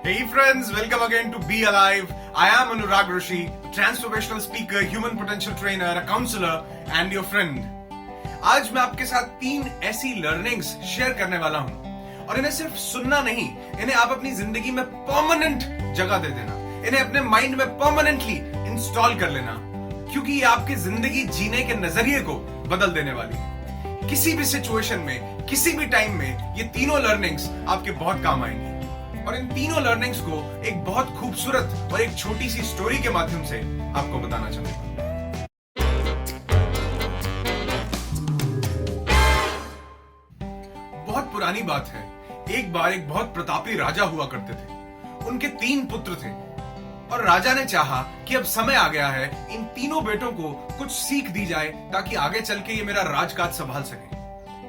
Hey friends, welcome again to Be Alive. I am Anurag Rishi, transformational speaker, human potential trainer, a counselor and your friend. आज मैं आपके साथ 3 ऐसी learnings share करने वाला हूं और इन्हें सिर्फ सुनना नहीं, इन्हें आप अपनी जिंदगी में परमानेंट जगह दे देना, इन्हें अपने माइंड में परमानेंटली इंस्टॉल कर लेना, क्योंकि ये आपकी जिंदगी जीने के नजरिए को बदल देने वाली है। किसी भी सिचुएशन में, किसी भी टाइम में ये तीनों लर्निंग्स आपके बहुत काम आएंगी और इन तीनों लर्निंग्स को एक बहुत खूबसूरत और एक छोटी सी स्टोरी के माध्यम से आपको बताना चाहूंगा। बहुत पुरानी बात है। एक बार एक बहुत प्रतापी राजा हुआ करते थे। उनके 3 पुत्र थे और राजा ने चाहा कि अब समय आ गया है, इन तीनों बेटों को कुछ सीख दी जाए ताकि आगे चल के ये मेरा राजकाज संभाल सके।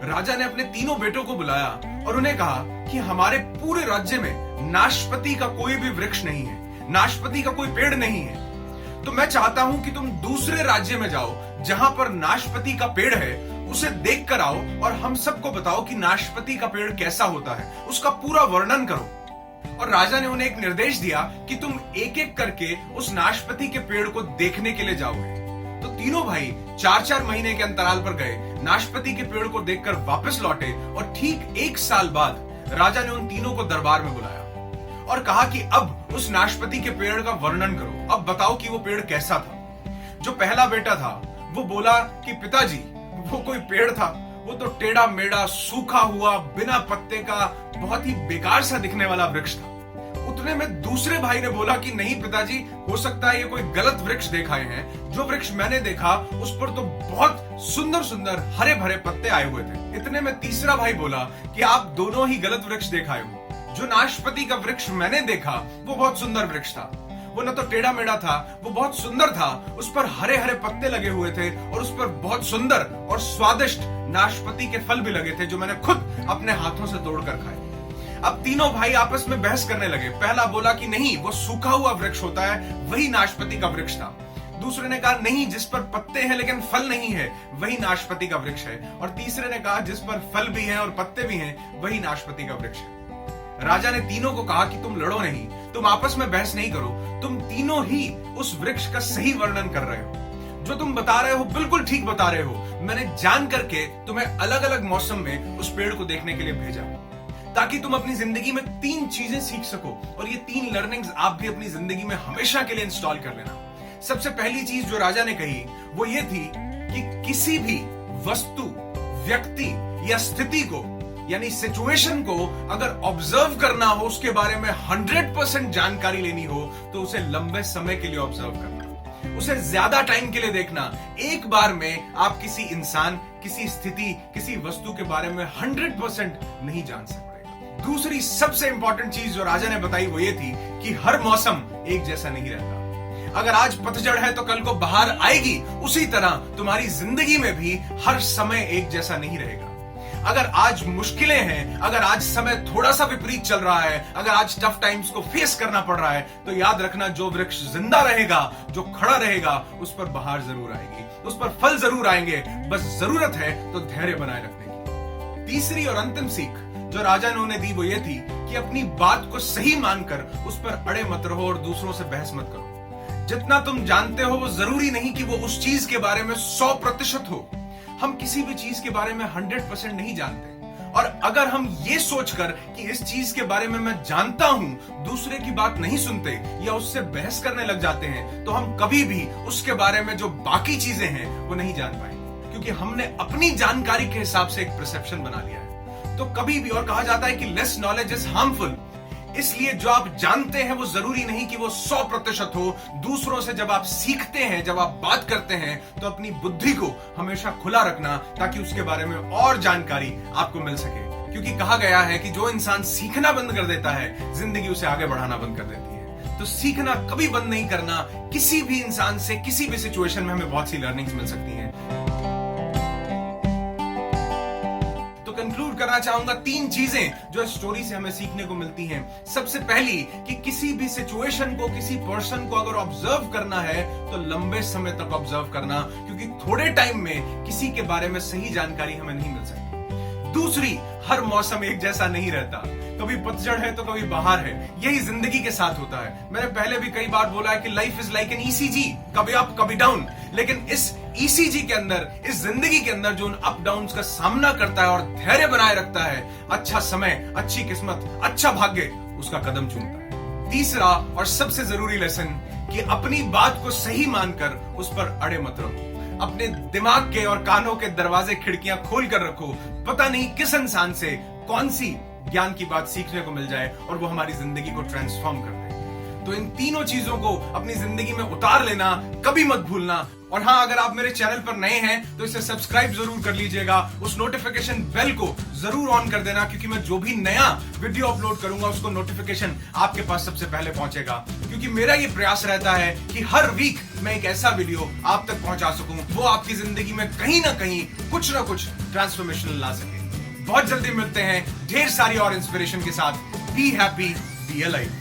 राजा ने अपने तीनों बेटों को बुलाया और उन्हें कहा कि हमारे पूरे राज्य में नाशपति का कोई भी वृक्ष नहीं है, नाशपति का कोई पेड़ नहीं है। तो मैं चाहता हूं कि तुम दूसरे राज्य में जाओ जहां पर नाशपति का पेड़ है, उसे देख कर आओ और हम सबको बताओ कि नाशपति का पेड़ कैसा होता है, उसका पूरा वर्णन करो। और राजा ने उन्हें एक निर्देश दिया कि तुम एक एक करके उस नाशपति के पेड़ को देखने के लिए जाओगे। तो तीनों भाई 4-4 महीने के अंतराल पर गए, नाशपति के पेड़ को देखकर वापस लौटे और ठीक 1 साल बाद राजा ने उन तीनों को दरबार में बुलाया और कहा कि अब उस नाशपति के पेड़ का वर्णन करो, अब बताओ कि वो पेड़ कैसा था। जो पहला बेटा था वो बोला कि पिताजी, वो कोई पेड़ था, वो तो टेढ़ा मेढ़ा, सूखा हुआ, बिना पत्ते का, बहुत ही बेकार सा दिखने वाला वृक्ष था। उतने में दूसरे भाई ने बोला कि नहीं पिताजी, हो सकता है ये कोई गलत वृक्ष देखाए हैं, जो वृक्ष मैंने देखा उस पर तो बहुत सुंदर सुंदर हरे भरे पत्ते आए हुए थे। इतने में तीसरा भाई बोला कि आप दोनों ही गलत वृक्ष देखाए हो, जो नाशपति का वृक्ष मैंने देखा वो बहुत सुंदर वृक्ष था, वो न तो टेढ़ा मेढ़ा था, वो बहुत सुंदर था, उस पर हरे हरे पत्ते लगे हुए थे और उस पर बहुत सुंदर और स्वादिष्ट नाशपति के फल भी लगे थे, जो मैंने खुद अपने हाथों से तोड़कर खाए। अब तीनों भाई आपस में बहस करने लगे। पहला बोला कि नहीं, वो सूखा हुआ वृक्ष होता है, वही नाशपति का वृक्ष था। दूसरे ने कहा नहीं, जिस पर पत्ते हैं लेकिन फल नहीं है, वही नाशपति का वृक्ष है। और तीसरे ने कहा जिस पर फल भी हैं और पत्ते भी हैं, वही नाशपति का वृक्ष है। राजा ने तीनों को कहा कि तुम लड़ो नहीं, तुम आपस में बहस नहीं करो, तुम तीनों ही उस वृक्ष का सही वर्णन कर रहे हो, जो तुम बता रहे हो बिल्कुल ठीक बता रहे हो। मैंने जान करके तुम्हें अलग अलग मौसम में उस पेड़ को देखने के लिए भेजा, ताकि तुम अपनी जिंदगी में 3 चीजें सीख सको और ये 3 लर्निंग्स आप भी अपनी जिंदगी में हमेशा के लिए इंस्टॉल कर लेना। सबसे पहली चीज जो राजा ने कही वो ये थी कि किसी भी वस्तु, व्यक्ति या स्थिति को, यानी सिचुएशन को अगर ऑब्जर्व करना हो, उसके बारे में 100% जानकारी लेनी हो, तो उसे लंबे समय के लिए ऑब्जर्व करना, उसे ज्यादा टाइम के लिए देखना। एक बार में आप किसी इंसान, किसी स्थिति, किसी वस्तु के बारे में 100% नहीं जान सकते। दूसरी सबसे इंपॉर्टेंट चीज जो राजा ने बताई वो ये थी कि हर मौसम एक जैसा नहीं रहता। अगर आज पतझड़ है तो कल को बहार आएगी, उसी तरह तुम्हारी जिंदगी में भी हर समय एक जैसा नहीं रहेगा। अगर आज मुश्किलें हैं, अगर आज समय थोड़ा सा विपरीत चल रहा है, अगर आज टफ टाइम्स को फेस करना पड़ रहा है, तो याद रखना जो वृक्ष जिंदा रहेगा, जो खड़ा रहेगा, उस पर बहार जरूर आएगी, उस पर फल जरूर आएंगे। बस जरूरत है तो धैर्य बनाए रखने की। तीसरी और अंतिम सीख जो राजा ने उन्हें दी वो ये थी कि अपनी बात को सही मानकर उस पर अड़े मत रहो और दूसरों से बहस मत करो। जितना तुम जानते हो वो जरूरी नहीं कि वो उस चीज के बारे में 100% हो। हम किसी भी चीज के बारे में 100% नहीं जानते, और अगर हम ये सोचकर कि इस चीज के बारे में मैं जानता हूं, दूसरे की बात नहीं सुनते या उससे बहस करने लग जाते हैं, तो हम कभी भी उसके बारे में जो बाकी चीजें हैं वो नहीं जान पाएंगे, क्योंकि हमने अपनी जानकारी के हिसाब से एक परसेप्शन बना लिया है। तो कभी भी, और कहा जाता है कि लेस नॉलेज इज हार्मफुल, इसलिए जो आप जानते हैं वो जरूरी नहीं कि वो 100% हो। दूसरों से जब आप सीखते हैं, जब आप बात करते हैं, तो अपनी बुद्धि को हमेशा खुला रखना, ताकि उसके बारे में और जानकारी आपको मिल सके। क्योंकि कहा गया है कि जो इंसान सीखना बंद कर देता है, जिंदगी उसे आगे बढ़ाना बंद कर देती है। तो सीखना कभी बंद नहीं करना। किसी भी इंसान से, किसी भी सिचुएशन में हमें बहुत सी लर्निंग्स मिल सकती हैं। कंक्लूड करना चाहूंगा 3 चीजें जो स्टोरी से हमें सीखने को मिलती हैं। सबसे पहली कि किसी भी सिचुएशन को, किसी पर्सन को अगर ऑब्जर्व करना है तो लंबे समय तक ऑब्जर्व करना, क्योंकि थोड़े टाइम में किसी के बारे में सही जानकारी हमें नहीं मिल सकती। दूसरी, हर मौसम एक जैसा नहीं रहता। कभी पतझड़ है तो कभी बहार है। यही जिंदगी के साथ होता है। मैंने पहले भी कई बार बोला है कि life is like an ECG, कभी अप कभी डाउन। लेकिन इस ईसीजी के अंदर, इस जिंदगी के अंदर जो उन अप डाउन का सामना करता है और धैर्य बनाए रखता है, अच्छा समय, अच्छी किस्मत, अच्छा भाग्य उसका कदम चूमता है। तीसरा और सबसे जरूरी लेसन कि अपनी बात को सही मानकर उस पर अड़े मत रहो। अपने दिमाग के और कानों के दरवाजे खिड़कियां खोल कर रखो। पता नहीं किस इंसान से कौन सी ज्ञान की बात सीखने को मिल जाए और वो हमारी जिंदगी को ट्रांसफॉर्म कर दे। तो इन तीनों चीजों को अपनी जिंदगी में उतार लेना कभी मत भूलना। और हाँ, अगर आप मेरे चैनल पर नए हैं तो इसे सब्सक्राइब जरूर कर लीजिएगा। उस नोटिफिकेशन बेल को जरूर ऑन कर देना, क्योंकि मैं जो भी नया वीडियो अपलोड करूंगा उसको नोटिफिकेशन आपके पास सबसे पहले पहुंचेगा। क्योंकि मेरा ये प्रयास रहता है कि हर वीक मैं एक ऐसा वीडियो आप तक पहुंचा सकूं वो आपकी जिंदगी में कहीं ना कहीं कुछ ना कुछ ट्रांसफॉर्मेशन ला सके। बहुत जल्दी मिलते हैं ढेर सारी और इंस्पिरेशन के साथ। Be happy, be alive.